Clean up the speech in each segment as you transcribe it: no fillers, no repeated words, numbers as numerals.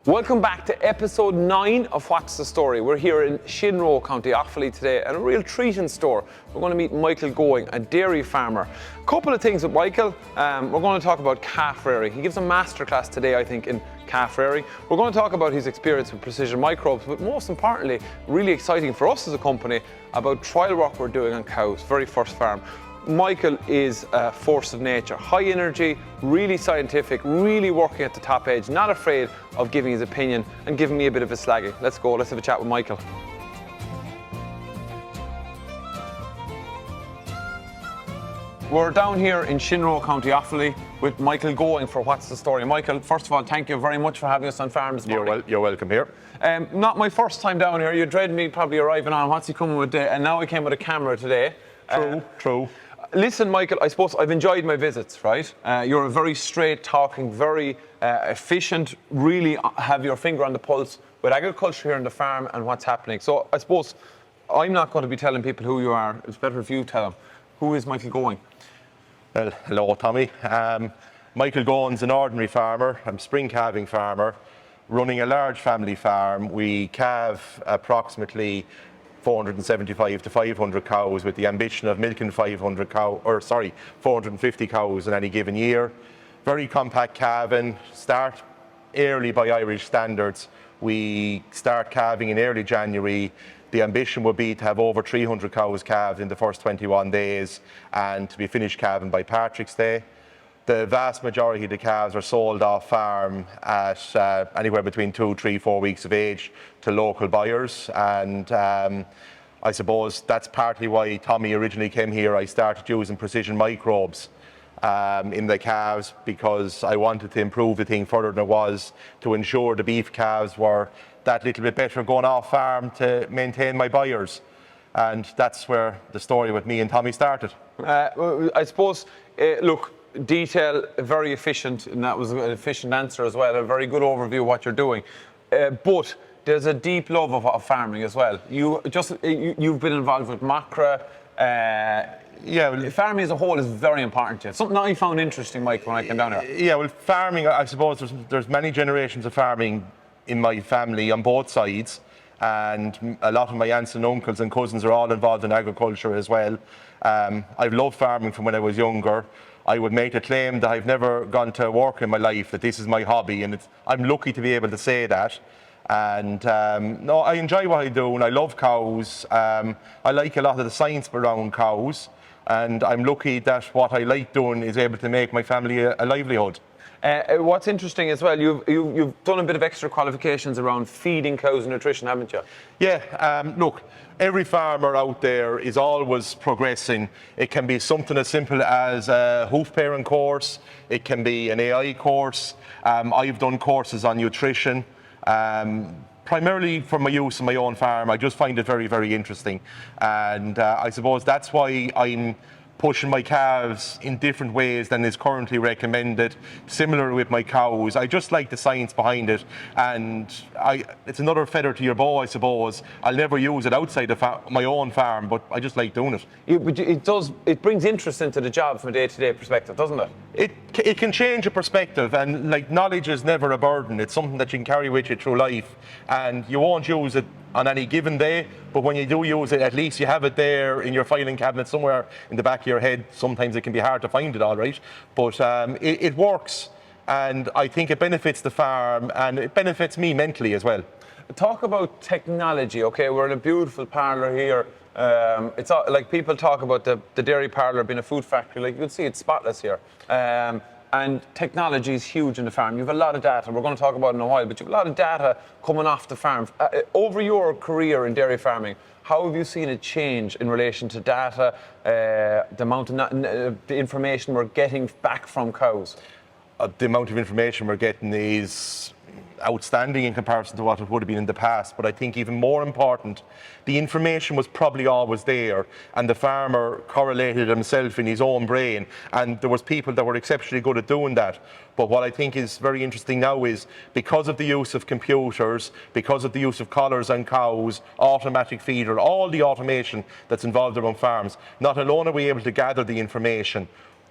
Welcome back to episode 9 of What's the Story. We're here in Shinrow, County Offaly today at a real treat in store. We're going to meet Michael Gowing, a dairy farmer. A couple of things with Michael. We're going to talk about calf rearing. He gives a masterclass today, I think, in calf rearing. We're going to talk about his experience with precision microbes, but most importantly, really exciting for us as a company, about trial work we're doing on cows, very first farm. Michael is a force of nature, high energy, really scientific, really working at the top edge, not afraid of giving his opinion and giving me a bit of a slagging. Let's go, let's have a chat with Michael. We're down here in Shinrow, County Offaly with Michael Gowing for What's the Story. Michael, first of all, thank you very much for having us on farm this morning. You're welcome here. Not my first time down here. You dread me probably arriving on, what's he coming with today? And now I came with a camera today. True. Listen, Michael, I suppose I've enjoyed my visits, right? You're a very straight talking, very efficient, really have your finger on the pulse with agriculture here on the farm and what's happening. So I suppose I'm not going to be telling people who you are. It's better if you tell them. Who is Michael Gowing? Well, hello, Tommy. Michael Gowing's an ordinary farmer. I'm a spring calving farmer, running a large family farm. We calve approximately 475 to 500 cows with the ambition of milking 450 cows in any given year. Very compact calving, start early by Irish standards. We start calving in early January. The ambition would be to have over 300 cows calved in the first 21 days and to be finished calving by Patrick's Day. The vast majority of the calves are sold off farm at anywhere between 2, 3, 4 weeks of age to local buyers, and I suppose that's partly why Tommy originally came here. I started using precision microbes in the calves because I wanted to improve the thing further than it was, to ensure the beef calves were that little bit better going off farm to maintain my buyers. And that's where the story with me and Tommy started. I suppose, look, detail, very efficient, and that was an efficient answer as well, a very good overview of what you're doing. But there's a deep love of farming as well. You've been involved with macra. Farming as a whole is very important to you. Something that I found interesting, Mike, when I came down here. Yeah, well, farming, I suppose there's many generations of farming in my family on both sides, and a lot of my aunts and uncles and cousins are all involved in agriculture as well. I've loved farming from when I was younger. I would make the claim that I've never gone to work in my life, that this is my hobby, and I'm lucky to be able to say that. And no, I enjoy what I do, and I love cows. I like a lot of the science around cows, and I'm lucky that what I like doing is able to make my family a livelihood. What's interesting as well, you've done a bit of extra qualifications around feeding cows and nutrition, haven't you? Yeah, look, every farmer out there is always progressing. It can be something as simple as a hoof pairing course. It can be an AI course. I've done courses on nutrition. Primarily for my use in my own farm. I just find it very, very interesting. And I suppose that's why I'm pushing my calves in different ways than is currently recommended. Similar with my cows, I just like the science behind it, and it's another feather to your bow, I suppose. I'll never use it outside of my own farm, but I just like doing it. It brings interest into the job from a day-to-day perspective, doesn't it? It can change a perspective, and like, knowledge is never a burden. It's something that you can carry with you through life, and you won't use it on any given day, but when you do use it, at least you have it there in your filing cabinet somewhere in the back of your head. Sometimes it can be hard to find it, all right, but it works, and I think it benefits the farm, and it benefits me mentally as well. Talk about technology. Okay, we're in a beautiful parlour here. It's all, like, people talk about the dairy parlour being a food factory. Like, you can see it's spotless here. And technology is huge in the farm. You have a lot of data. We're going to talk about it in a while, but you have a lot of data coming off the farm. Over your career in dairy farming, how have you seen it change in relation to data, the amount of the information we're getting back from cows? The amount of information we're getting is outstanding in comparison to what it would have been in the past, but I think even more important, the information was probably always there, and the farmer correlated himself in his own brain, and there was people that were exceptionally good at doing that. But what I think is very interesting now is, because of the use of computers, because of the use of collars on cows, automatic feeder, all the automation that's involved around farms, not alone are we able to gather the information,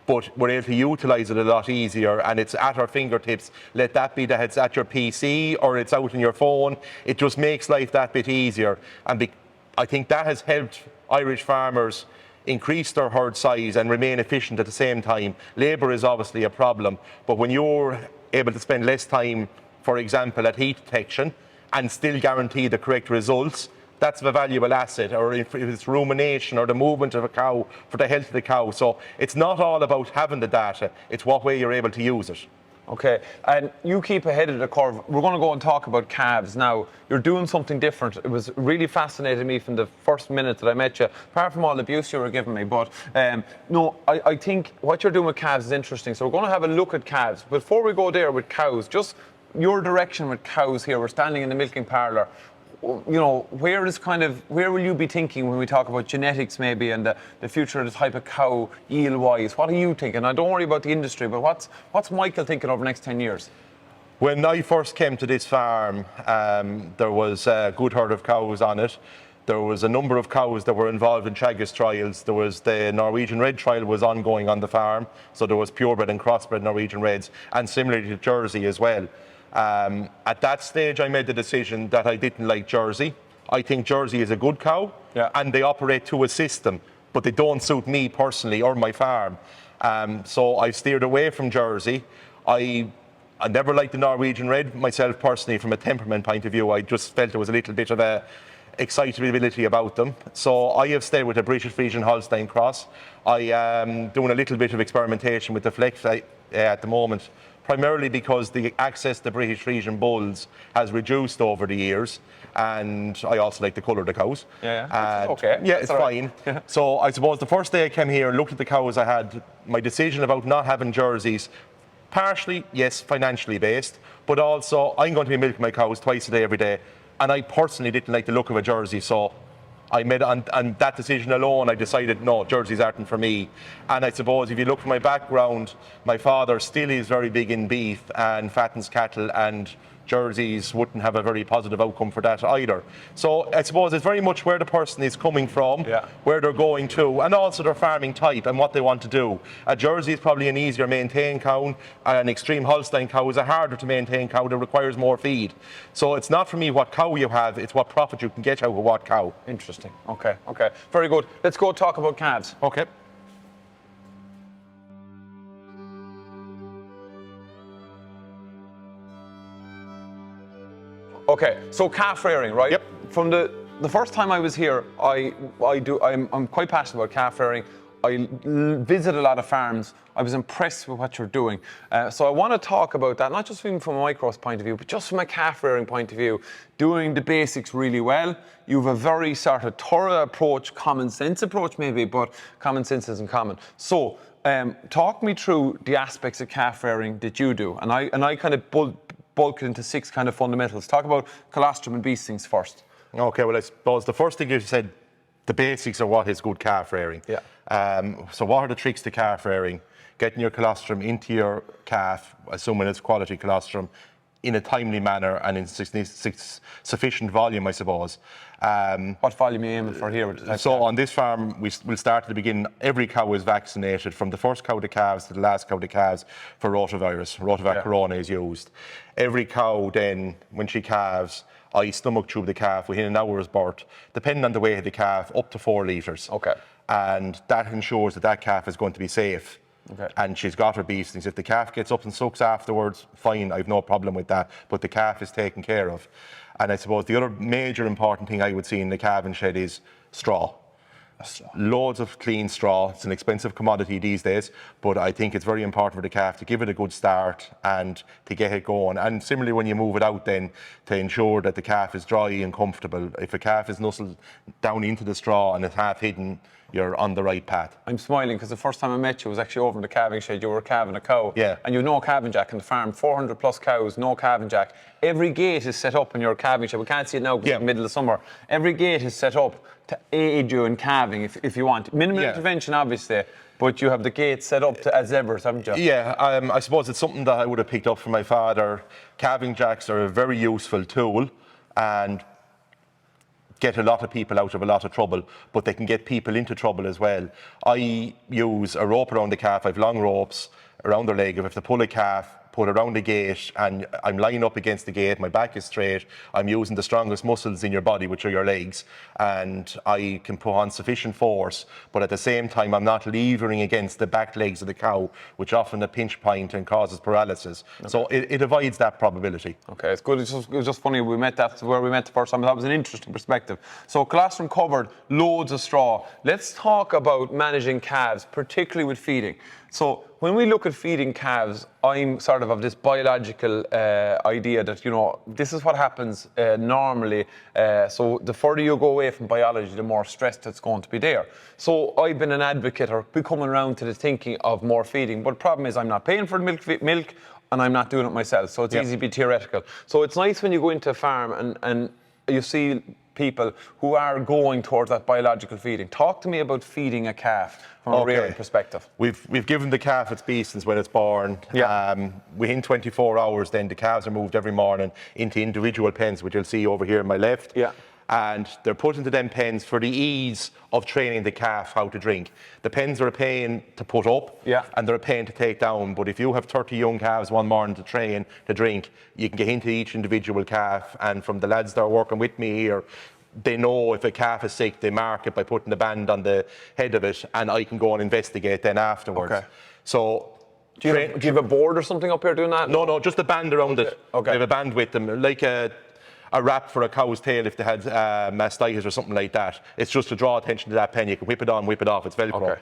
but we're able to utilise it a lot easier, and it's at our fingertips. Let that be that it's at your PC or it's out on your phone. It just makes life that bit easier, and I think that has helped Irish farmers increase their herd size and remain efficient at the same time. Labour is obviously a problem, but when you're able to spend less time, for example, at heat detection and still guarantee the correct results, that's a valuable asset. Or if it's rumination or the movement of a cow for the health of the cow. So it's not all about having the data, it's what way you're able to use it. Okay, and you keep ahead of the curve. We're going to go and talk about calves now. You're doing something different. It was really fascinating me from the first minute that I met you, apart from all the abuse you were giving me. But no, I think what you're doing with calves is interesting. So we're going to have a look at calves. Before we go there with cows, just your direction with cows here. We're standing in the milking parlour. You know, where will you be thinking when we talk about genetics maybe and the future of the type of cow yield-wise? What are you thinking? Now, don't worry about the industry, but what's Michael thinking over the next 10 years? When I first came to this farm, there was a good herd of cows on it. There was a number of cows that were involved in Teagasc trials. There was the Norwegian Red trial was ongoing on the farm, so there was purebred and crossbred Norwegian Reds, and similarly to Jersey as well. At that stage, I made the decision that I didn't like Jersey. I think Jersey is a good cow, and they operate to a system, but they don't suit me personally or my farm. So I steered away from Jersey. I never liked the Norwegian Red myself personally from a temperament point of view. I just felt there was a little bit of a excitability about them. So I have stayed with the British Frisian Holstein cross. I am doing a little bit of experimentation with the Flex at the moment, primarily because the access to British Frisian bulls has reduced over the years, and I also like the colour of the cows. Okay. Yeah, it's fine. So I suppose the first day I came here and looked at the cows, I had my decision about not having jerseys, partially, yes, financially based, but also I'm going to be milking my cows twice a day, every day, and I personally didn't like the look of a jersey, so I made on that decision alone, I decided, no, jerseys aren't for me. And I suppose if you look from my background, my father still is very big in beef and fattens cattle, and jerseys wouldn't have a very positive outcome for that either. So I suppose it's very much where the person is coming from, where they're going to, and also their farming type and what they want to do. A jersey is probably an easier maintained cow. An extreme Holstein cow is a harder to maintain cow that requires more feed. So it's not for me what cow you have, it's what profit you can get out of what cow. Interesting. Okay. Very good. Let's go talk about calves. Okay. Okay, so calf rearing, right? Yep. From the first time I was here, I'm quite passionate about calf rearing. I visit a lot of farms. I was impressed with what you're doing. So I want to talk about that, not just from a microbes point of view, but just from a calf rearing point of view, doing the basics really well. You have a very sort of thorough approach, common sense approach maybe, but common sense isn't common. So talk me through the aspects of calf rearing that you do. And I kind of bulk it into 6 kind of fundamentals. Talk about colostrum and beastings things first. Okay, well I suppose the first thing you said, the basics of what is good calf rearing. Yeah. So what are the tricks to calf rearing? Getting your colostrum into your calf, assuming it's quality colostrum, in a timely manner and in sufficient volume, I suppose. What volume are you aiming for here? So on this farm, we'll start at the beginning. Every cow is vaccinated, from the first cow to calves to the last cow to calves, for rotavirus. Rotavirus corona is used. Every cow then, when she calves, I stomach tube the calf within an hour's birth, depending on the weight of the calf, up to 4 litres. Okay. And that ensures that calf is going to be safe. Okay. And she's got her beastings. If the calf gets up and sucks afterwards, fine, I've no problem with that. But the calf is taken care of. And I suppose the other major important thing I would see in the calving shed is straw. Loads of clean straw. It's an expensive commodity these days, but I think it's very important for the calf to give it a good start and to get it going. And similarly, when you move it out then, to ensure that the calf is dry and comfortable. If a calf is nuzzled down into the straw and it's half hidden, you're on the right path. I'm smiling because the first time I met you was actually over in the calving shed. You were calving a cow. Yeah. And you have no calving jack in the farm. 400 plus cows, no calving jack. Every gate is set up in your calving shed. We can't see it now because it's the middle of summer. Every gate is set up to aid you in calving if you want. Minimal intervention, obviously, but you have the gate set up as zebras, haven't you? Yeah, I suppose it's something that I would have picked up from my father. Calving jacks are a very useful tool, and get a lot of people out of a lot of trouble, but they can get people into trouble as well. I use a rope around the calf. I have long ropes around their leg. If I have to pull a calf, put around the gate, and I'm lying up against the gate, my back is straight, I'm using the strongest muscles in your body, which are your legs, and I can put on sufficient force, but at the same time I'm not levering against the back legs of the cow, which often a pinch point and causes paralysis. So it avoids that probability. Okay, it's good. It was just funny, we met that's where we met the first time. That was an interesting perspective. So colostrum covered, loads of straw. Let's talk about managing calves, particularly with feeding. So when we look at feeding calves, I'm sort of this biological idea that, you know, this is what happens normally. So the further you go away from biology, the more stress that's going to be there. So I've been an advocate, or been coming around to the thinking of more feeding. But the problem is I'm not paying for the milk and I'm not doing it myself. So it's easy to be theoretical. So it's nice when you go into a farm and you see people who are going towards that biological feeding. Talk to me about feeding a calf from a rearing perspective. We've given the calf its beestings when it's born. Within 24 hours, then the calves are moved every morning into individual pens, which you'll see over here on my left. And they're put into them pens for the ease of training the calf how to drink. The pens are a pain to put up, and they're a pain to take down. But if you have 30 young calves one morning to train to drink, you can get into each individual calf. And from the lads that are working with me here, they know if a calf is sick, they mark it by putting the band on the head of it, and I can go and investigate then afterwards. So do you have a board or something up here doing that? No, just a band around it. They have a band with them, like a wrap for a cow's tail if they had mastitis or something like that. It's just to draw attention to that pen. You can whip it on, whip it off. It's Velcro.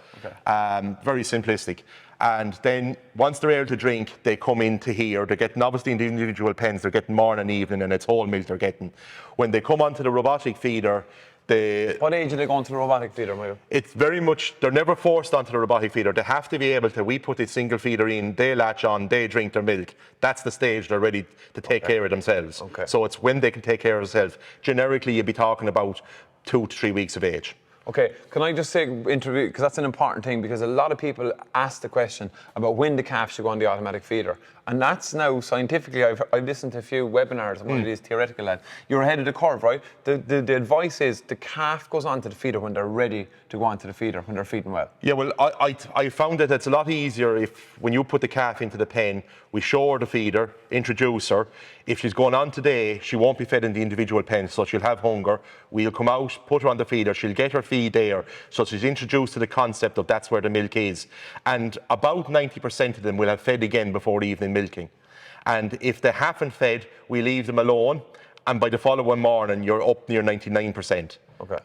Very simplistic. And then once they're able to drink, they come into here. They're getting, obviously in the individual pens, they're getting morning and evening, and it's whole milk they're getting. When they come onto the robotic feeder, what age are they going to the robotic feeder, Michael? It's very much, they're never forced onto the robotic feeder. They have to be able to, we put the single feeder in, they latch on, they drink their milk. That's the stage they're ready to take care of themselves. So it's when they can take care of themselves. Generically, you'd be talking about 2 to 3 weeks of age. Okay, can I just say, interview, because that's an important thing, because a lot of people ask the question about when the calf should go on the automatic feeder. And that's now scientifically, I've listened to a few webinars of one of these theoretical lads. You're ahead of the curve, right? The advice is the calf goes onto the feeder when they're ready to go onto the feeder, when they're feeding well. Yeah, well, I found that it's a lot easier when you put the calf into the pen, we show her the feeder, introduce her. If she's going on today, she won't be fed in the individual pen, so she'll have hunger. We'll come out, put her on the feeder, she'll get her feed there, so she's introduced to the concept of that's where the milk is. And about 90% of them will have fed again before evening milking. And if they haven't fed, we leave them alone, and by the following morning, you're up near 99%.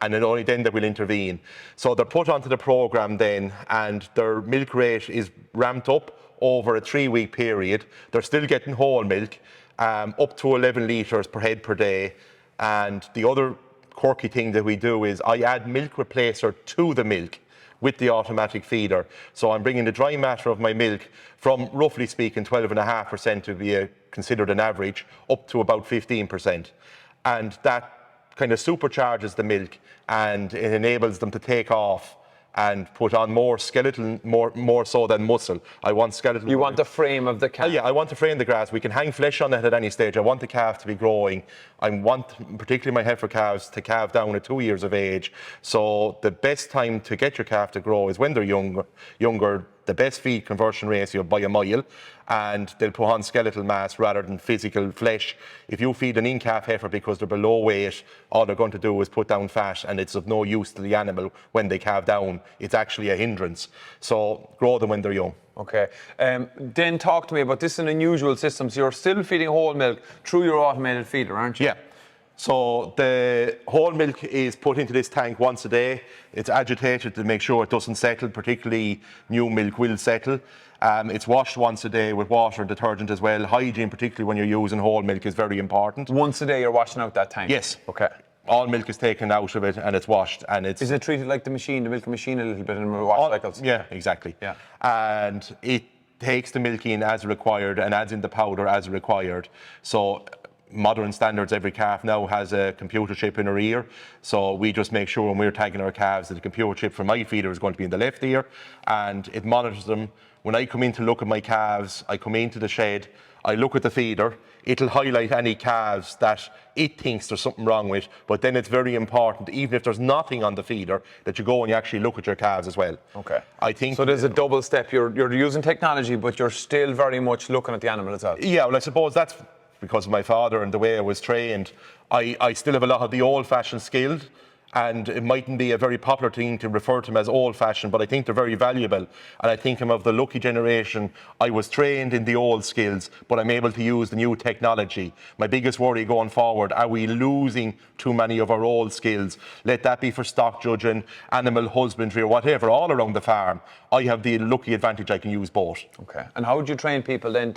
And then only then they will intervene. So they're put onto the program then, and their milk rate is ramped up over a 3-week period. They're still getting whole milk, up to 11 litres per head per day. And the other quirky thing that we do is I add milk replacer to the milk with the automatic feeder. So I'm bringing the dry matter of my milk from, roughly speaking, 12.5% to be considered an average, up to about 15%. And that kind of supercharges the milk, and it enables them to take off and put on more skeletal, more so than muscle. I want skeletal. You want the frame of the calf? Yeah, I want to frame the grass. We can hang flesh on it at any stage. I want the calf to be growing. I want, particularly my heifer calves, to calve down at 2 years of age. So the best time to get your calf to grow is when they're younger. The best feed conversion ratio by a mile, and they'll put on skeletal mass rather than physical flesh. If you feed an in-calf heifer because they're below weight, all they're going to do is put down fat, and it's of no use to the animal when they calve down. It's actually a hindrance. So grow them when they're young. Okay. Then talk to me about this, an unusual system. So you're still feeding whole milk through your automated feeder, aren't you? Yeah. So the whole milk is put into this tank once a day. It's agitated to make sure it doesn't settle, particularly new milk will settle. It's washed once a day with water and detergent as well. Hygiene, particularly when you're using whole milk, is very important. Once a day you're washing out that tank? Yes. Okay. All milk is taken out of it and it's washed, and it's... Is it treated like the milk machine a little bit in wash cycles? Yeah, exactly. Yeah. And it takes the milk in as required and adds in the powder as required. So modern standards, every calf now has a computer chip in her ear. So we just make sure when we're tagging our calves that the computer chip for my feeder is going to be in the left ear, and it monitors them. When I come in to look at my calves, I come into the shed, I look at the feeder, it'll highlight any calves that it thinks there's something wrong with, but then it's very important, even if there's nothing on the feeder, that you go and you actually look at your calves as well. Okay. I think so. There's a double step. You're using technology, but you're still very much looking at the animal itself. Yeah, well, I suppose that's because of my father and the way I was trained. I still have a lot of the old-fashioned skills, and it mightn't be a very popular thing to refer to them as old-fashioned, but I think they're very valuable. And I think I'm of the lucky generation. I was trained in the old skills, but I'm able to use the new technology. My biggest worry going forward, are we losing too many of our old skills? Let that be for stock judging, animal husbandry, or whatever, all around the farm. I have the lucky advantage I can use both. Okay. And how would you train people then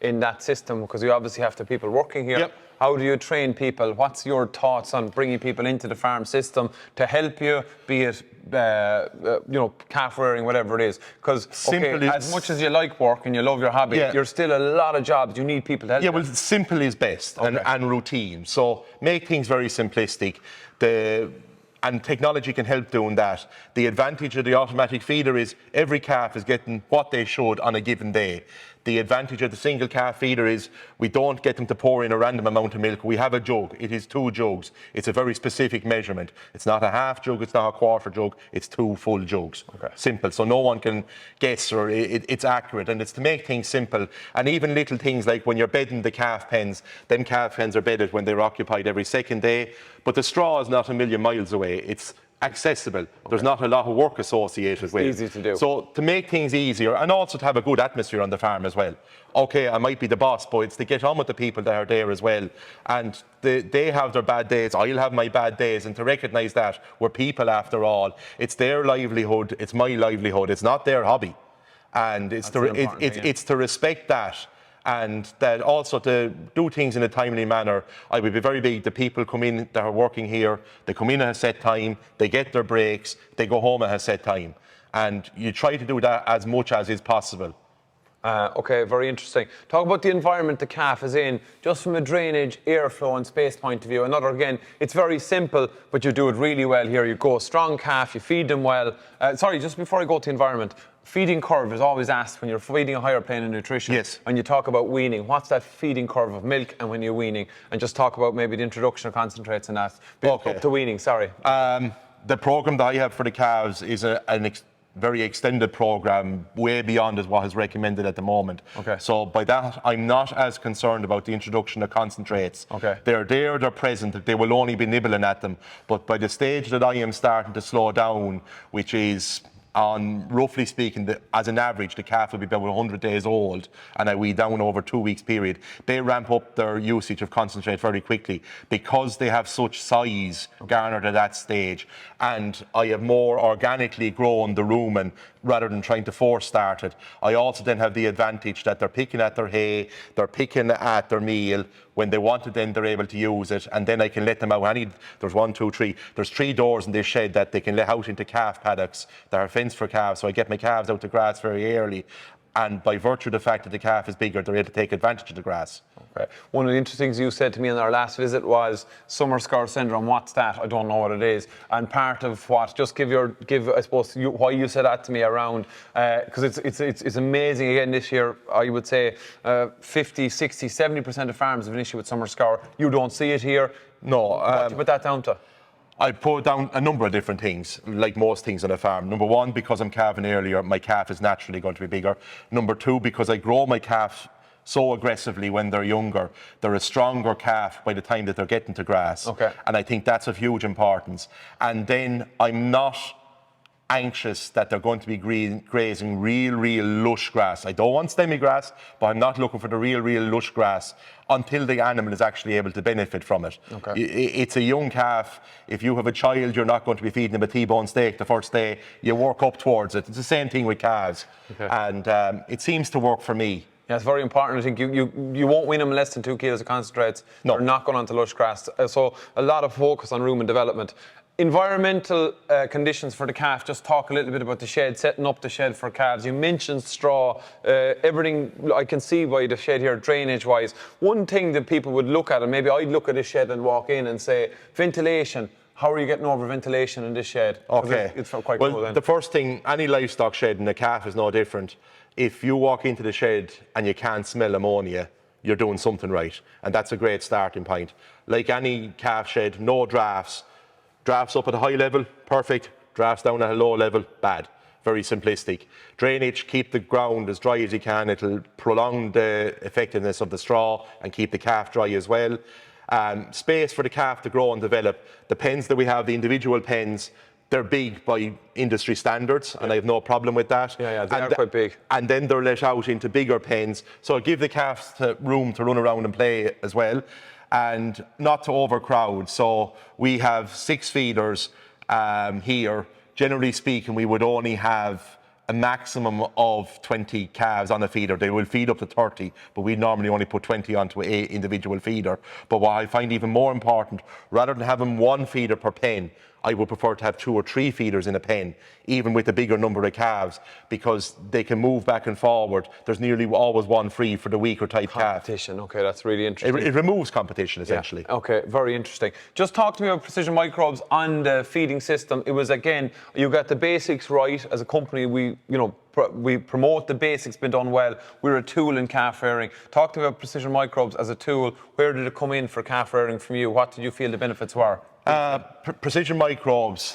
in that system? Because you obviously have the people working here. Yep. How do you train people? What's your thoughts on bringing people into the farm system to help you, be it calf rearing, whatever it is? Because as much as you like work and you love your hobby, you're still a lot of jobs. You need people to help you. Yeah, well, simple is best, and routine. So make things very simplistic. And technology can help doing that. The advantage of the automatic feeder is every calf is getting what they should on a given day. The advantage of the single calf feeder is we don't get them to pour in a random amount of milk. We have a jug. It is 2 jugs. It's a very specific measurement. It's not a half jug, it's not a quarter jug, it's 2 full jugs. Okay. Simple, so no one can guess, or it's accurate, and it's to make things simple. And even little things like when you're bedding the calf pens, them calf pens are bedded when they're occupied every second day, but the straw is not a million miles away. It's accessible. Okay. There's not a lot of work associated with it. Easy to do. So to make things easier, and also to have a good atmosphere on the farm as well. Okay, I might be the boss, but it's to get on with the people that are there as well. And they have their bad days, I'll have my bad days, and to recognise that we're people after all. It's their livelihood, it's my livelihood, it's not their hobby. And it's to respect that. And that also to do things in a timely manner. I would be very big. The people come in that are working here, they come in at a set time, they get their breaks, they go home at a set time. And you try to do that as much as is possible. Okay, very interesting. Talk about the environment the calf is in, just from a drainage, airflow and space point of view. Again, it's very simple, but you do it really well here. You go strong calf, you feed them well. Sorry, just before I go to the environment, feeding curve is always asked when you're feeding a higher plane of nutrition. Yes. And you talk about weaning. What's that feeding curve of milk and when you're weaning? And just talk about maybe the introduction of concentrates and that. Okay. Up to weaning, sorry. The program that I have for the calves is a very extended program, way beyond what is recommended at the moment. Okay. So by that, I'm not as concerned about the introduction of concentrates. Okay. They're there, they're present, they will only be nibbling at them. But by the stage that I am starting to slow down, which is on, roughly speaking, as an average, the calf will be about 100 days old, and I weed down over 2 weeks period. They ramp up their usage of concentrate very quickly because they have such size garnered at that stage. And I have more organically grown the rumen rather than trying to force start it. I also then have the advantage that they're picking at their hay, they're picking at their meal. When they want it, then they're able to use it, and then I can let them out. There's 1, 2, 3. There's 3 doors in this shed that they can let out into calf paddocks that are fenced for calves. So I get my calves out to grass very early, and by virtue of the fact that the calf is bigger, they're able to take advantage of the grass. Okay. One of the interesting things you said to me in our last visit was summer scar syndrome. What's that? I don't know what it is. And part of what, just give I suppose why you said that to me around, because it's amazing. Again, this year I would say 50, 60, 70% of farms have an issue with summer scar. You don't see it here. No. What do you put that down to? I put down a number of different things, like most things on a farm. Number 1, because I'm calving earlier, my calf is naturally going to be bigger. Number 2, because I grow my calf so aggressively when they're younger, they're a stronger calf by the time that they're getting to grass. Okay. And I think that's of huge importance. And then I'm not anxious that they're going to be grazing real lush grass. I don't want stemmy grass, but I'm not looking for the real lush grass until the animal is actually able to benefit from it. Okay. It's a young calf. If you have a child, you're not going to be feeding them a T-bone steak the first day. You work up towards it. It's the same thing with calves. Okay. And it seems to work for me. Yeah, it's very important. I think you won't win them less than 2 kilos of concentrates. No. They're not going on to lush grass. So a lot of focus on rumen development. Environmental conditions for the calf. Just talk a little bit about the shed, setting up the shed for calves. You mentioned straw, everything I can see by the shed here, drainage-wise. One thing that people would look at, and maybe I'd look at a shed and walk in and say, ventilation. How are you getting over ventilation in this shed? Okay. It's quite well, cool then. The first thing, any livestock shed in a calf is no different. If you walk into the shed and you can't smell ammonia, you're doing something right. And that's a great starting point. Like any calf shed, no drafts. Drafts up at a high level, perfect. Drafts down at a low level, bad. Very simplistic. Drainage, keep the ground as dry as you can. It'll prolong the effectiveness of the straw and keep the calf dry as well. Space for the calf to grow and develop. The pens that we have, the individual pens, they're big by industry standards, and I have no problem with that. Yeah, they are quite big. And then they're let out into bigger pens, so give the calves room to run around and play as well, and not to overcrowd. So we have 6 feeders here. Generally speaking, we would only have a maximum of 20 calves on a feeder. They will feed up to 30, but we normally only put 20 onto an individual feeder. But what I find even more important, rather than having 1 feeder per pen, I would prefer to have 2 or 3 feeders in a pen, even with a bigger number of calves, because they can move back and forward. There's nearly always one free for the weaker type calf. Competition, okay, that's really interesting. It removes competition, essentially. Yeah. Okay, very interesting. Just talk to me about precision microbes on the feeding system. It was, again, you got the basics right. As a company, we promote the basics, been done well. We're a tool in calf rearing. Talk to me about precision microbes as a tool. Where did it come in for calf rearing from you? What did you feel the benefits were? Precision microbes,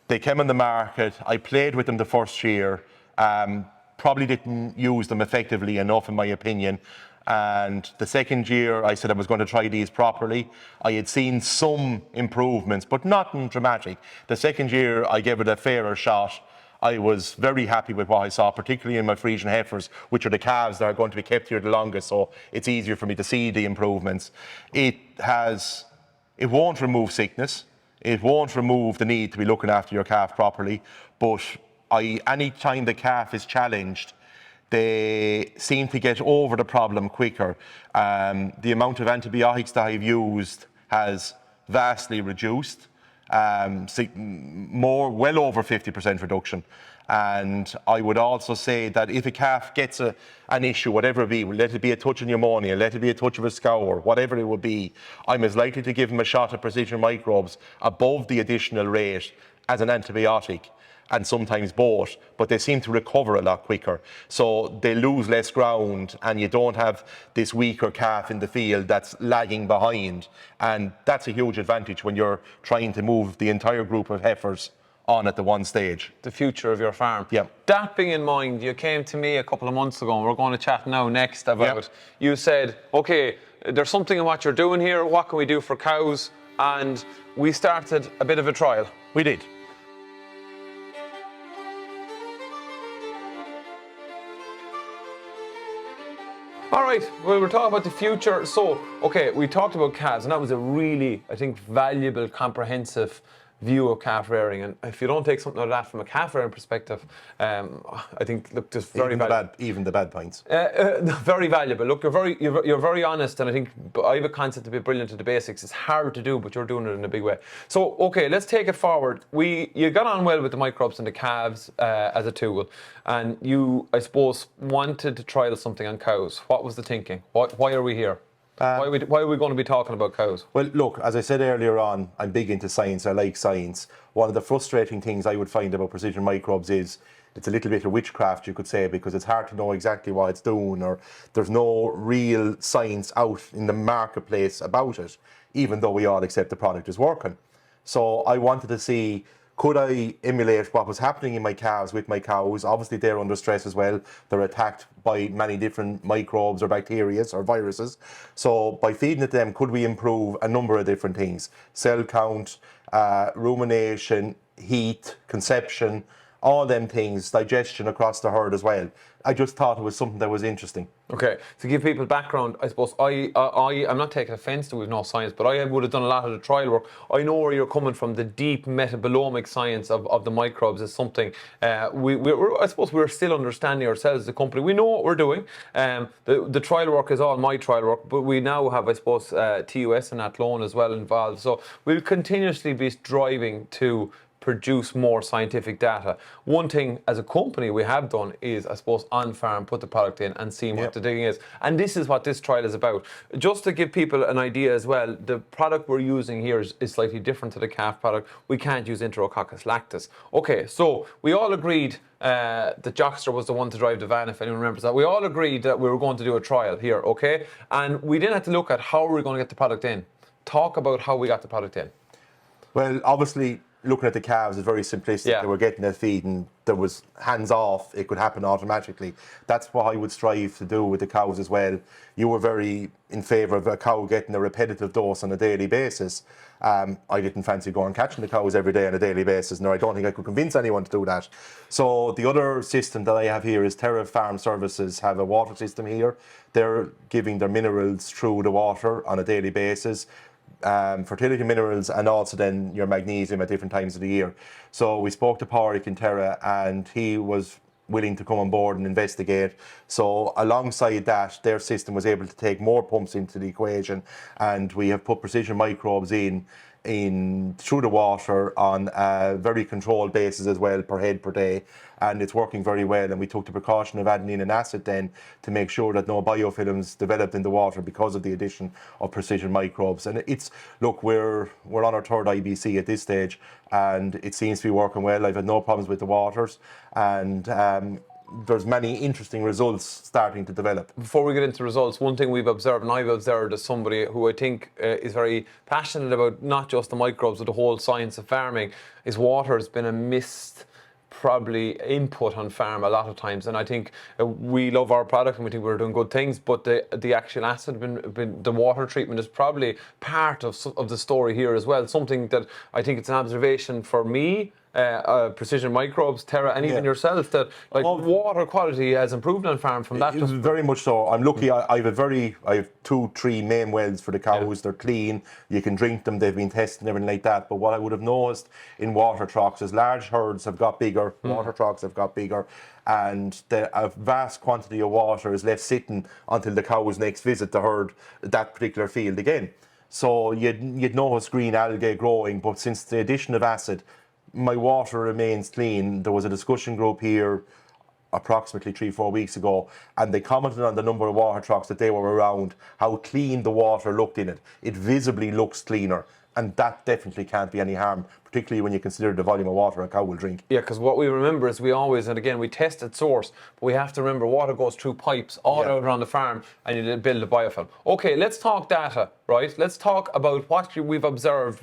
they came on the market. I played with them the first year. Probably didn't use them effectively enough, in my opinion. And the second year, I said I was going to try these properly. I had seen some improvements, but nothing dramatic. The second year, I gave it a fairer shot. I was very happy with what I saw, particularly in my Frisian heifers, which are the calves that are going to be kept here the longest, so it's easier for me to see the improvements. It won't remove sickness. It won't remove the need to be looking after your calf properly. But any time the calf is challenged, they seem to get over the problem quicker. The amount of antibiotics that I've used has vastly reduced. Well over 50% reduction. And I would also say that if a calf gets an issue, whatever it be, let it be a touch of pneumonia, let it be a touch of a scour, whatever it would be, I'm as likely to give him a shot of precision microbes above the additional rate as an antibiotic, and sometimes both, but they seem to recover a lot quicker. So they lose less ground, and you don't have this weaker calf in the field that's lagging behind. And that's a huge advantage when you're trying to move the entire group of heifers on at the one stage. The future of your farm. Yeah. That being in mind, you came to me a couple of months ago, and we're going to chat now next about it. You said, okay, there's something in what you're doing here. What can we do for cows? And we started a bit of a trial. We did. All right, well, we're talking about the future. So, okay, we talked about calves, and that was a really, I think, valuable, comprehensive view of calf rearing. And if you don't take something out of that from a calf rearing perspective, I think, look, just very valuable. Even the bad points. Very valuable. Look, you're very honest, and I think I have a concept to be brilliant at the basics. It's hard to do, but you're doing it in a big way. So, okay, let's take it forward. You got on well with the microbes and the calves as a tool, and you, I suppose, wanted to trial something on cows. What was the thinking? Why are we here? Why are we going to be talking about cows? Well, look, as I said earlier on, I'm big into science. I like science. One of the frustrating things I would find about precision microbes is it's a little bit of witchcraft, you could say, because it's hard to know exactly what it's doing, or there's no real science out in the marketplace about it, even though we all accept the product is working. So I wanted to see, could I emulate what was happening in my calves with my cows? Obviously, they're under stress as well. They're attacked by many different microbes or bacteria or viruses. So by feeding it to them, could we improve a number of different things? Cell count, rumination, heat, conception, all them things, digestion across the herd as well. I just thought it was something that was interesting. Okay, to give people background, I suppose I'm not taking offence to we've no science, but I would have done a lot of the trial work. I know where you're coming from. The deep metabolomic science of the microbes is something I suppose we're still understanding ourselves as a company. We know what we're doing. The trial work is all my trial work, but we now have, I suppose, TUS and Athlone as well involved. So we'll continuously be driving to produce more scientific data. One thing as a company we have done is, I suppose, on farm, put the product in and see what the digging is. And this is what this trial is about. Just to give people an idea as well, the product we're using here is slightly different to the calf product. We can't use Enterococcus lactis. Okay, so we all agreed that Jockster was the one to drive the van, if anyone remembers that. We all agreed that we were going to do a trial here, okay? And we then had to look at how we're going to get the product in. Talk about how we got the product in. Well, obviously, looking at the calves is very simplistic. Yeah. They were getting their feed and there was hands off, it could happen automatically. That's what I would strive to do with the cows as well. You were very in favour of a cow getting a repetitive dose on a daily basis. I didn't fancy going and catching the cows every day on a daily basis, nor I don't think I could convince anyone to do that. So the other system that I have here is Terra Farm Services have a water system here. They're giving their minerals through the water on a daily basis. Fertility minerals and also then your magnesium at different times of the year. So we spoke to Pádraig in Terra and he was willing to come on board and investigate. So alongside that, their system was able to take more pumps into the equation, and we have put precision microbes in through the water on a very controlled basis as well, per head per day, and it's working very well. And we took the precaution of adding in an acid then to make sure that no biofilms developed in the water because of the addition of precision microbes. And it's, look, we're on our third IBC at this stage and it seems to be working well. I've had no problems with the waters, and there's many interesting results starting to develop. Before we get into results, one thing we've observed, and I've observed as somebody who I think is very passionate about not just the microbes but the whole science of farming, is water has been a missed probably input on farm a lot of times. And I think we love our product and we think we're doing good things, but the actual acid, the water treatment is probably part of the story here as well. Something that I think it's an observation for me, precision microbes, Terra, and even yourself, that like water quality has improved on farm from that. Very much so. I'm lucky. I have 2-3 main wells for the cows. They're clean. You can drink them. They've been tested and everything like that. But what I would have noticed in water troughs is large herds have got bigger. Water troughs have got bigger, and a vast quantity of water is left sitting until the cows next visit the herd, that particular field again. So you'd notice green algae growing, but since the addition of acid, my water remains clean. There was a discussion group here approximately 3-4 weeks ago, and they commented on the number of water troughs that they were around, how clean the water looked in it. It visibly looks cleaner, and that definitely can't be any harm, particularly when you consider the volume of water a cow will drink. Yeah, because what we remember is we always, and again, we test at source, but we have to remember water goes through pipes all out around the farm, and you build a biofilm. Okay, let's talk data, right? Let's talk about what we've observed.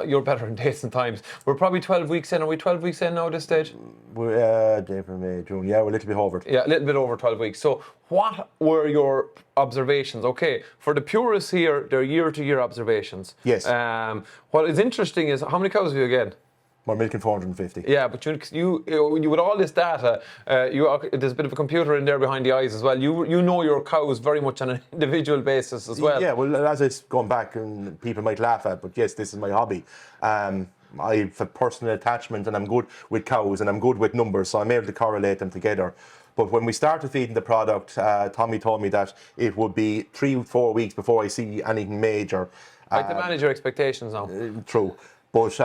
You're better in dates and times. We're probably 12 weeks in. Are we 12 weeks in now at this stage? We're April, May, June. Yeah, we're a little bit over. Yeah, a little bit over 12 weeks. So what were your observations? Okay, for the purists here, they're year-to-year observations. Yes. What is interesting is, how many cows have you again? We're milking 450. Yeah, but you with all this data, there's a bit of a computer in there behind the eyes as well. You know your cows very much on an individual basis as well. Yeah, well, as it's gone back, and people might laugh at, but yes, this is my hobby. I have a personal attachment, and I'm good with cows, and I'm good with numbers, so I'm able to correlate them together. But when we started feeding the product, Tommy told me that it would be 3-4 weeks before I see anything major. I can manage your expectations now. True. But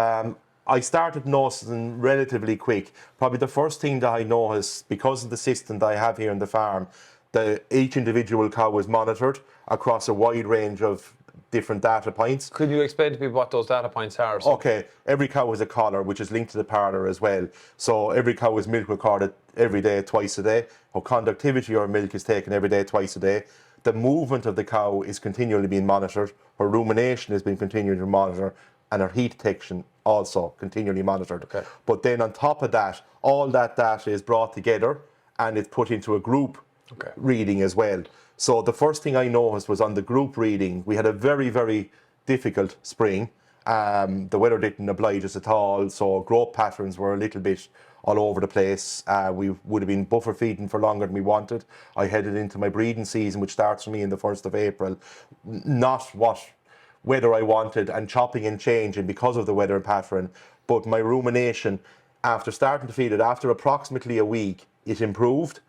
I started noticing relatively quick. Probably the first thing that I noticed, because of the system that I have here on the farm, that each individual cow is monitored across a wide range of different data points. Could you explain to people what those data points are? Okay, every cow has a collar which is linked to the parlour as well. So every cow is milk recorded every day, twice a day. Her conductivity or milk is taken every day, twice a day. The movement of the cow is continually being monitored. Her rumination is being continually monitored, and her heat detection also continually monitored. Okay. But then on top of that, all that data is brought together and it's put into a group reading as well. So the first thing I noticed was on the group reading, we had a very, very difficult spring. The weather didn't oblige us at all, so growth patterns were a little bit all over the place. We would have been buffer feeding for longer than we wanted. I headed into my breeding season, which starts for me in the 1st of April, not what weather I wanted, and chopping and changing because of the weather pattern. But my rumination, after starting to feed it, after approximately a week, it improved.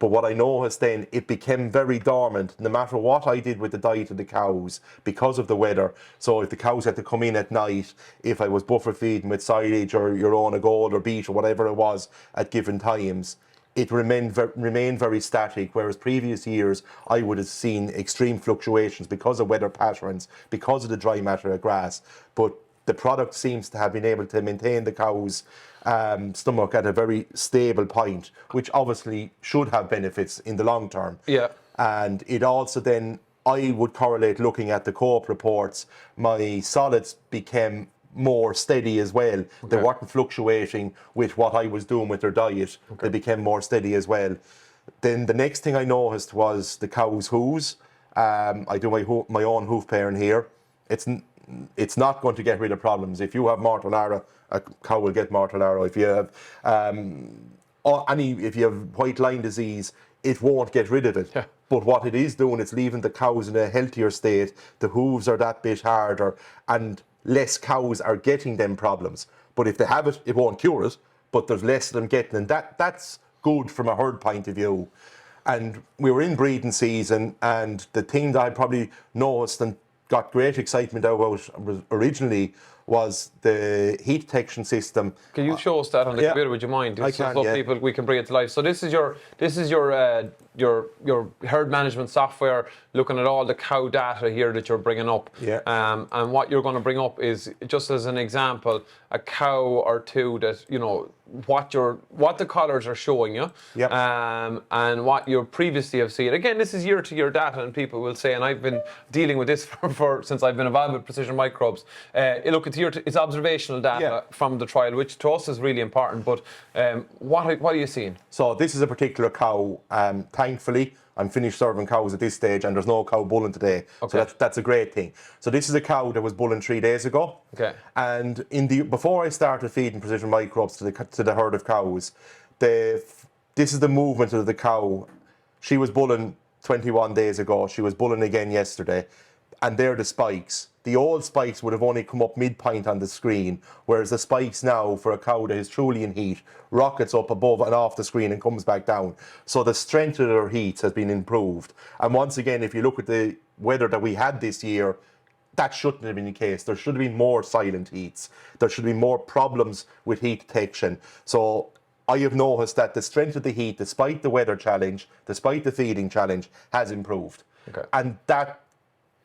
But what I noticed then, it became very dormant, no matter what I did with the diet of the cows, because of the weather. So if the cows had to come in at night, if I was buffer feeding with silage or your own a gold or beet or whatever it was at given times, it remained very static, whereas previous years I would have seen extreme fluctuations because of weather patterns, because of the dry matter of grass. But the product seems to have been able to maintain the cow's stomach at a very stable point, which obviously should have benefits in the long term. Yeah. And it also then, I would correlate looking at the co-op reports, my solids became more steady as well. Okay. They weren't fluctuating with what I was doing with their diet. Okay. They became more steady as well. Then the next thing I noticed was the cow's hooves. I do my own hoof pairing here. It's not going to get rid of problems. If you have mortallara, a cow will get mortallara. If you have if you have white line disease, it won't get rid of it. Yeah. But what it is doing, it's leaving the cows in a healthier state. The hooves are that bit harder, and less cows are getting them problems. But if they have it, it won't cure it. But there's less of them getting, and that's good from a herd point of view. And we were in breeding season, and the thing that I probably noticed and got great excitement about originally was the heat detection system. Can you show us that on the computer? Would you mind? I can, so people, we can bring it to life. So this is your herd management software, looking at all the cow data here that you're bringing up. Yeah. And what you're going to bring up is, just as an example, a cow or two that, you know, what the colours are showing you. Yep. And what you previously have seen. Again, this is year-to-year data, and people will say, and I've been dealing with this for since I've been involved with precision microbes. Look, it's observational data from the trial, which to us is really important. But what are you seeing? So this is a particular cow. Thankfully, I'm finished serving cows at this stage, and there's no cow bulling today. Okay. So that's a great thing. So this is a cow that was bulling 3 days ago. Okay. And before I started feeding precision microbes to the herd of cows, this is the movement of the cow. She was bulling 21 days ago. She was bulling again yesterday, and they're the spikes. The old spikes would have only come up mid-point on the screen, whereas the spikes now, for a cow that is truly in heat, rockets up above and off the screen and comes back down. So the strength of their heats has been improved. And once again, if you look at the weather that we had this year, that shouldn't have been the case. There should have been more silent heats. There should be more problems with heat detection. So I have noticed that the strength of the heat, despite the weather challenge, despite the feeding challenge, has improved. Okay. And that,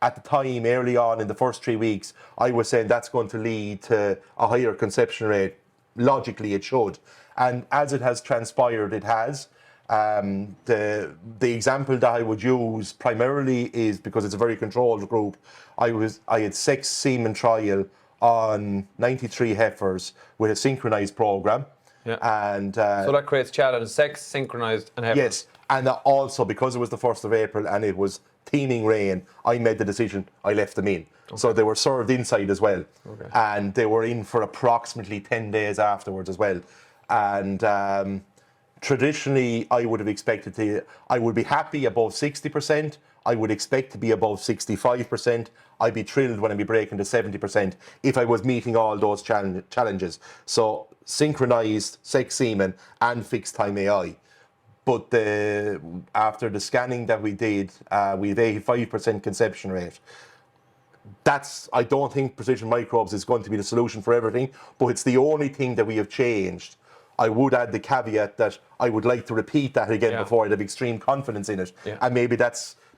at the time, early on in the first 3 weeks, I was saying that's going to lead to a higher conception rate. Logically, it should. And as it has transpired, it has. The example that I would use primarily is, because it's a very controlled group, I had 6 semen trial on 93 heifers with a synchronized program. Yeah. And so that creates challenge, sex, synchronized, and heifers. Yes, and also because it was the 1st of April and it was teeming rain, I made the decision, I left them in. Okay. So they were served inside as well. Okay. And they were in for approximately 10 days afterwards as well. And traditionally, I would have expected I would be happy above 60%. I would expect to be above 65%. I'd be thrilled when I'd be breaking to 70% if I was meeting all those challenges. So synchronized sex semen and fixed time AI. But after the scanning that we did, we have 85% conception rate. I don't think precision microbes is going to be the solution for everything, but it's the only thing that we have changed. I would add the caveat that I would like to repeat that again before I'd have extreme confidence in it. Yeah. And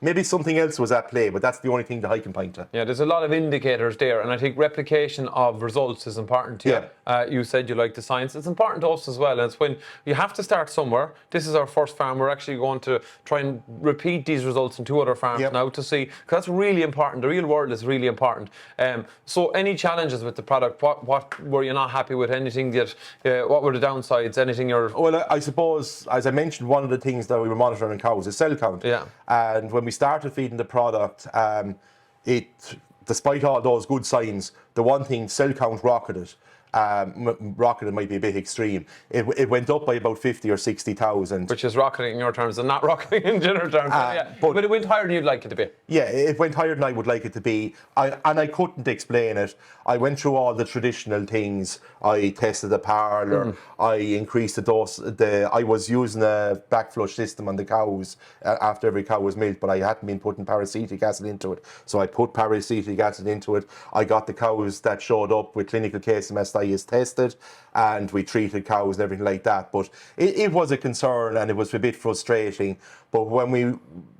maybe something else was at play, but that's the only thing that I can point to. Yeah, there's a lot of indicators there, and I think replication of results is important to you. Yeah. You said you like the science. It's important to us as well, and it's when you have to start somewhere. This is our first farm. We're actually going to try and repeat these results in 2 other farms now to see, because that's really important. The real world is really important. So any challenges with the product? What were you not happy with? Anything that, what were the downsides? Anything you're... Well, I suppose, as I mentioned, one of the things that we were monitoring in cows is cell count. Yeah. And when we started feeding the product, despite all those good signs, the one thing, cell count rocketed. rocketed might be a bit extreme. It went up by about 50 or 60,000. Which is rocketing in your terms and not rocketing in general terms. But it went higher than you'd like it to be. Yeah, it went higher than I would like it to be. And I couldn't explain it. I went through all the traditional things. I tested the parlour. I increased the dose. I was using a backflush system on the cows after every cow was milked, but I hadn't been putting paracetic acid into it. So I put paracetic acid into it. I got the cows that showed up with clinical case of mastitis tested, and we treated cows and everything like that. But it was a concern, and it was a bit frustrating. But when we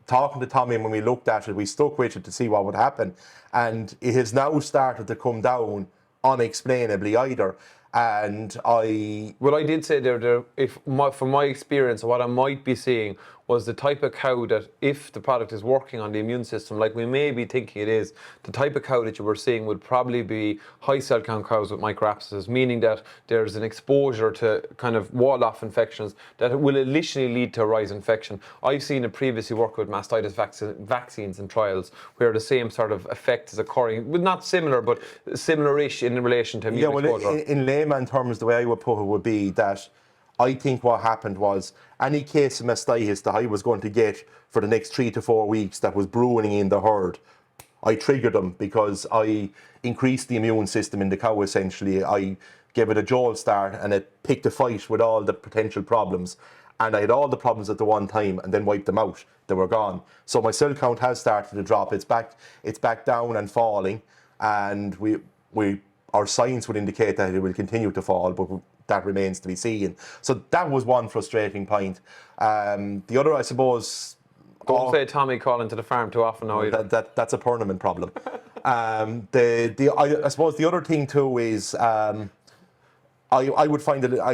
talking to Tommy and when we looked at it, we stuck with it to see what would happen. And it has now started to come down unexplainably either. And Well, I did say from my experience, what I might be seeing was the type of cow that, if the product is working on the immune system, like we may be thinking it is, the type of cow that you were seeing would probably be high cell count cows with microabscesses, meaning that there's an exposure to kind of wall-off infections that will initially lead to a rise in infection. I've seen it previously work with mastitis vaccines and trials where the same sort of effect is occurring, well, not similar, but similar-ish in relation to immune exposure. In layman terms, the way I would put it would be that I think what happened was any case of mastitis that I was going to get for the next 3 to 4 weeks that was brewing in the herd, I triggered them because I increased the immune system in the cow essentially. I gave it a jolt start and it picked a fight with all the potential problems. And I had all the problems at the one time and then wiped them out. They were gone. So my cell count has started to drop. It's back down and falling. And our science would indicate that it will continue to fall, but that remains to be seen. So that was one frustrating point. The other, I suppose... Don't say Tommy calling to the farm too often now either. That's a permanent problem. I suppose the other thing too is I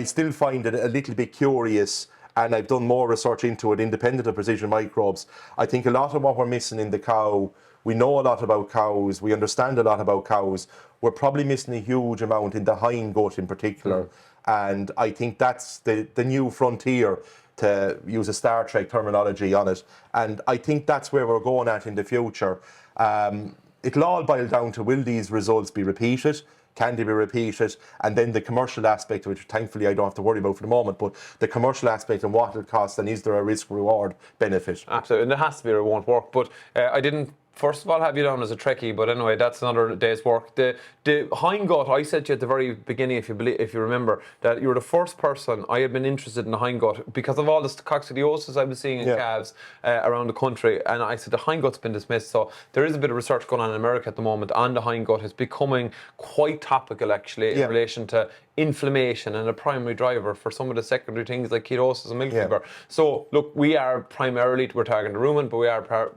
still find it a little bit curious, and I've done more research into it, independent of precision microbes. I think a lot of what we're missing in the cow, we know a lot about cows, we understand a lot about cows, we're probably missing a huge amount in the hind gut in particular. And I think that's the new frontier, to use a Star Trek terminology on it. And I think that's where we're going at in the future. It'll all boil down to, will these results be repeated? Can they be repeated? And then the commercial aspect, which thankfully I don't have to worry about for the moment, but the commercial aspect and what it costs, and is there a risk-reward benefit? Absolutely, and there has to be, or it won't work. But I didn't, first of all, have you down as a Trekkie, but anyway, that's another day's work. The hind gut, I said to you at the very beginning, if you remember, that you were the first person I had been interested in the hind gut because of all the coccidiosis I've been seeing in calves around the country. And I said the hind gut's been dismissed. So there is a bit of research going on in America at the moment on the hind gut. It's becoming quite topical actually in relation to inflammation and a primary driver for some of the secondary things like ketosis and milk fever. So look, we're targeting the rumen, but we are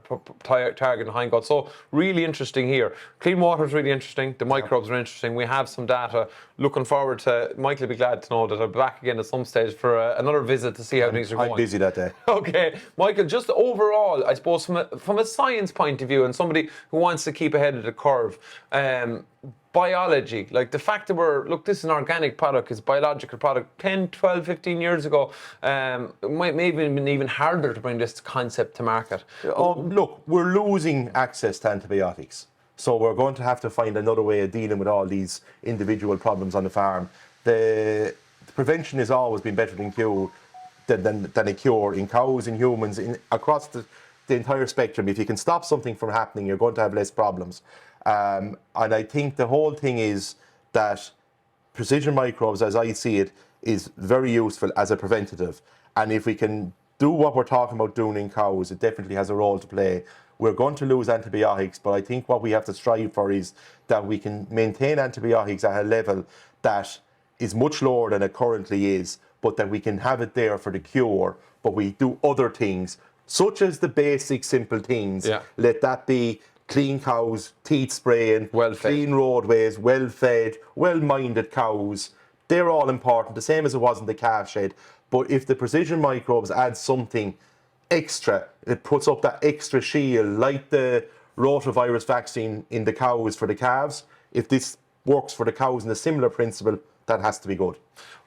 targeting the hind gut. So really interesting here. Clean water is really interesting. The microbes are interesting. We have some data. Looking forward to, Michael will be glad to know that I'll be back again at some stage for another visit to see how things are going. I'm busy that day. Okay, Michael, just overall, I suppose from a science point of view and somebody who wants to keep ahead of the curve, biology, like the fact that this is an organic product, it's a biological product, 10, 12, 15 years ago, it might maybe have been even harder to bring this concept to market. Look, we're losing access to antibiotics. So we're going to have to find another way of dealing with all these individual problems on the farm. The prevention has always been better than a cure in cows, in humans, across the entire spectrum. If you can stop something from happening, you're going to have less problems. And I think the whole thing is that precision microbes, as I see it, is very useful as a preventative. And if we can do what we're talking about doing in cows, it definitely has a role to play. We're going to lose antibiotics, but I think what we have to strive for is that we can maintain antibiotics at a level that is much lower than it currently is, but that we can have it there for the cure, but we do other things, such as the basic simple things. Let that be clean cows, teat spraying, clean roadways, well-fed, well-minded cows. They're all important, the same as it was in the calf shed. But if the precision microbes add something extra, it puts up that extra shield, like the rotavirus vaccine in the cows for the calves, if this works for the cows in a similar principle, that has to be good.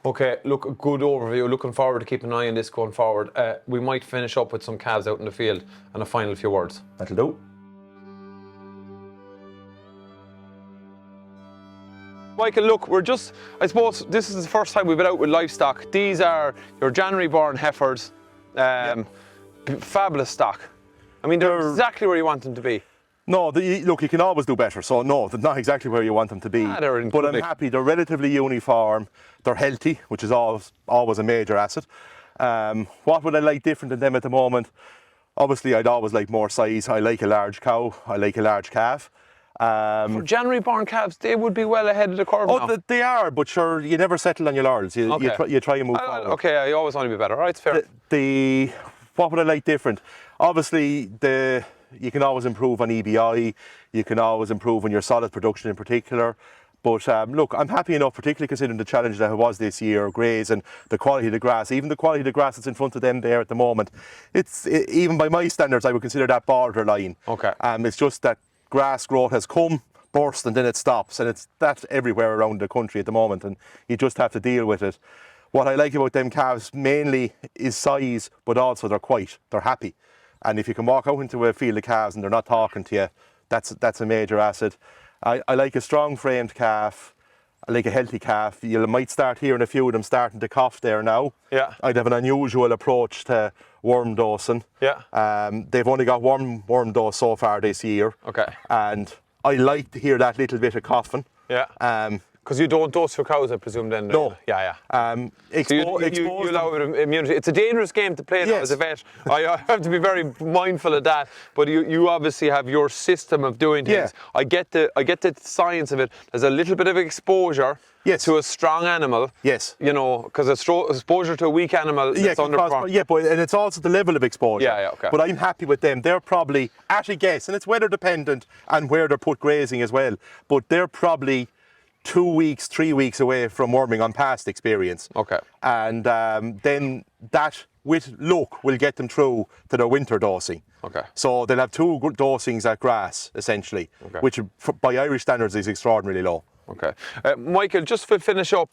Okay, look, a good overview. Looking forward to keeping an eye on this going forward. We might finish up with some calves out in the field and a final few words. That'll do. Michael, look, I suppose this is the first time we've been out with livestock. These are your January-born heifers, fabulous stock. I mean, they're exactly where you want them to be. No, look, you can always do better. So no, they're not exactly where you want them to be. But I'm happy. They're relatively uniform. They're healthy, which is always a major asset. What would I like different than them at the moment? Obviously, I'd always like more size. I like a large cow. I like a large calf. For January-born calves, they would be well ahead of the curve now. They are, but sure, you never settle on your laurels. You try and move forward. Okay, I always want to be better. All right, it's fair. What would I like different? Obviously, you can always improve on EBI. You can always improve on your solid production in particular. But look, I'm happy enough, particularly considering the challenge that it was this year, graze and the quality of the grass. Even the quality of the grass that's in front of them there at the moment, even by my standards, I would consider that borderline. Okay. It's just that grass growth has come, burst, and then it stops, and that's everywhere around the country at the moment, and you just have to deal with it. What I like about them calves mainly is size, but also they're happy. And if you can walk out into a field of calves and they're not talking to you, that's a major asset. I like a strong framed calf. I like a healthy calf. You might start hearing a few of them starting to cough there now. Yeah. I'd have an unusual approach to worm dosing. Yeah. They've only got one worm dose so far this year. Okay. And I like to hear that little bit of coughing. Yeah. Because you don't dose your cows, I presume, then? No. Yeah, yeah. You allow immunity. It's a dangerous game to play now as a vet. I have to be very mindful of that. But you obviously have your system of doing things. Yeah. I get the science of it. There's a little bit of exposure to a strong animal. Yes. You know, because exposure to a weak animal that's underperformed. Yeah, but and it's also the level of exposure. Yeah, okay. But I'm happy with them. They're probably, at a guess, and it's weather dependent and where they're put grazing as well, but they're probably 2 weeks, 3 weeks away from worming on past experience. Okay. And then that, with luck, will get them through to their winter dosing. Okay. So they'll have 2 dosings at grass, essentially, which by Irish standards is extraordinarily low. Okay. Michael, just to finish up,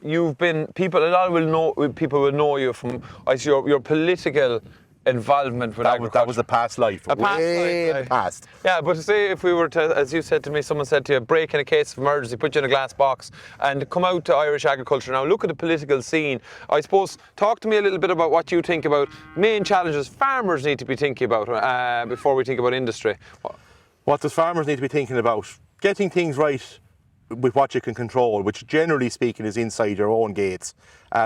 you've been, people will know you from your political involvement with agriculture. That was a past life. Way in the past. Yeah, but say if we were to, as you said to me, someone said to you, break in a case of emergency, put you in a glass box and come out to Irish agriculture now, look at the political scene. I suppose, talk to me a little bit about what you think about main challenges farmers need to be thinking about before we think about industry. What does farmers need to be thinking about? Getting things right with what you can control, which generally speaking is inside your own gates.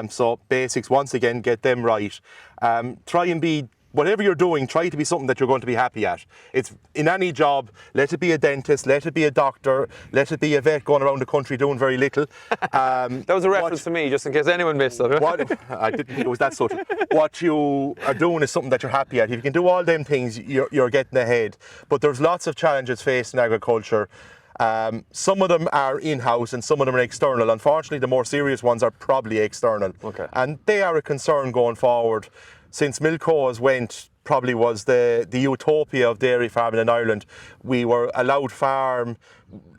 So basics, once again, get them right. Try and be, whatever you're doing, try to be something that you're going to be happy at. It's in any job, let it be a dentist, let it be a doctor, let it be a vet going around the country doing very little. That was a reference to me, just in case anyone missed it. I didn't think it was that sort of. What you are doing is something that you're happy at. If you can do all them things, you're getting ahead. But there's lots of challenges faced in agriculture. Some of them are in-house and some of them are external. Unfortunately, the more serious ones are probably external. Okay. And they are a concern going forward. Since milk cows went, probably was the utopia of dairy farming in Ireland. We were allowed farm,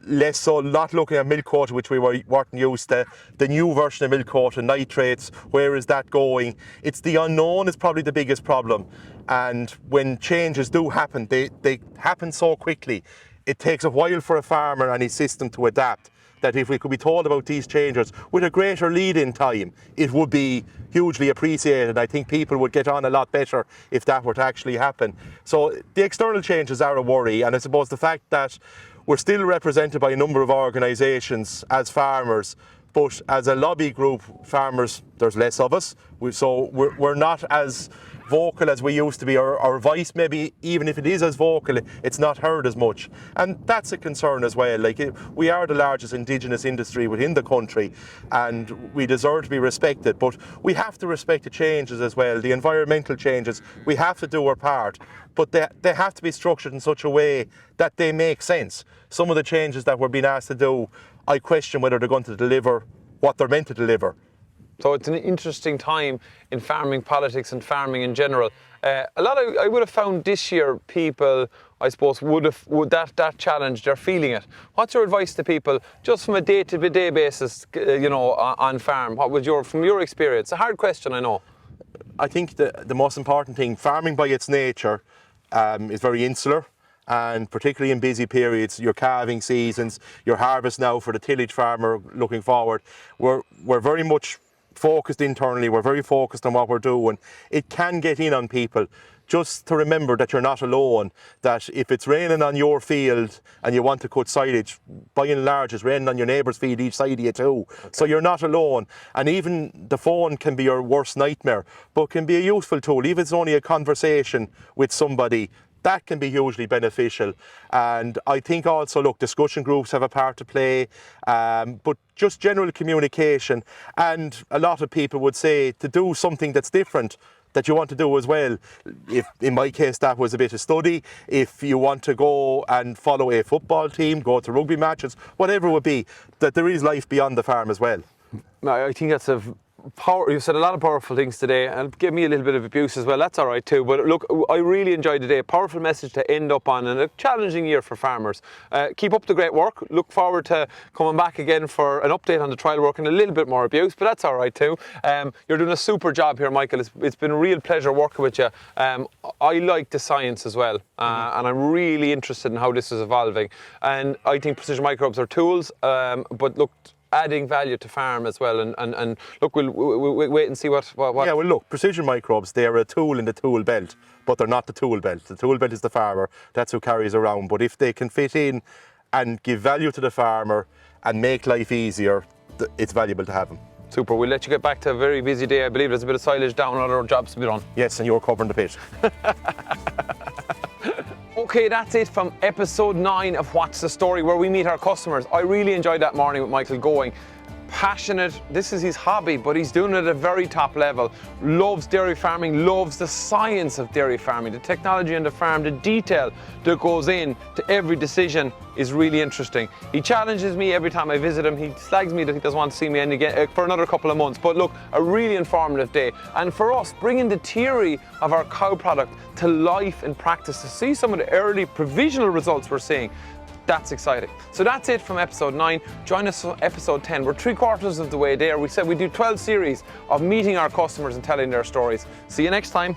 less so not looking at milk quota, which we weren't used to. The new version of milk quota, nitrates, where is that going? It's the unknown is probably the biggest problem. And when changes do happen, they happen so quickly. It takes a while for a farmer and his system to adapt, that if we could be told about these changes with a greater lead-in time, it would be hugely appreciated. I think people would get on a lot better if that were to actually happen. So the external changes are a worry, and I suppose the fact that we're still represented by a number of organisations as farmers, but as a lobby group, farmers, there's less of us, so we're not as vocal as we used to be. Our voice, maybe even if it is as vocal, it's not heard as much, and that's a concern as well. Like, we are the largest indigenous industry within the country and we deserve to be respected, but we have to respect the changes as well, the environmental changes. We have to do our part, but they have to be structured in such a way that they make sense. Some of the changes that we're being asked to do, I question whether they're going to deliver what they're meant to deliver. So it's an interesting time in farming politics and farming in general. I would have found this year people, I suppose, would that challenge, they're feeling it. What's your advice to people just from a day-to-day basis, on farm? What was from your experience? It's a hard question, I know. I think the most important thing, farming by its nature is very insular. and particularly in busy periods, your calving seasons, your harvest now for the tillage farmer looking forward, we're very much focused internally, we're very focused on what we're doing. It can get in on people. Just to remember that you're not alone, that if it's raining on your field and you want to cut silage, by and large it's raining on your neighbour's field each side of you too. Okay. So you're not alone. And even the phone can be your worst nightmare, but can be a useful tool. Even if it's only a conversation with somebody, that can be hugely beneficial. And I think also, look, discussion groups have a part to play, but just general communication. And a lot of people would say to do something that's different, that you want to do as well. If in my case that was a bit of study, if you want to go and follow a football team, go to rugby matches, whatever it would be, that there is life beyond the farm as well. I think that's you said a lot of powerful things today, and give me a little bit of abuse as well. That's all right too. But look, I really enjoyed today. A powerful message to end up on, and a challenging year for farmers. Keep up the great work. Look forward to coming back again for an update on the trial work and a little bit more abuse, but that's all right too. You're doing a super job here, Michael. It's been a real pleasure working with you. I like the science as well, and I'm really interested in how this is evolving. And I think precision microbes are tools, but look, adding value to farm as well, and look, we'll wait and see what. Yeah, well, look, precision microbes, they're a tool in the tool belt, but they're not the tool belt. The tool belt is the farmer, that's who carries around. But if they can fit in and give value to the farmer and make life easier, it's valuable to have them. Super, we'll let you get back to a very busy day. I believe there's a bit of silage down, other jobs to be done. Yes, and you're covering the pit. Okay, that's it from episode 9 of What's the Story, where we meet our customers. I really enjoyed that morning with Michael Gowing. Passionate, this is his hobby, but he's doing it at a very top level. Loves dairy farming, loves the science of dairy farming, the technology on the farm, the detail that goes in to every decision is really interesting. He challenges me every time I visit him. He slags me that he doesn't want to see me again for another couple of months. But look, a really informative day. And for us, bringing the theory of our cow product to life in practice, to see some of the early provisional results we're seeing, that's exciting. So that's it from episode 9. Join us for episode 10. We're 3/4 of the way there. We said we do 12 series of meeting our customers and telling their stories. See you next time.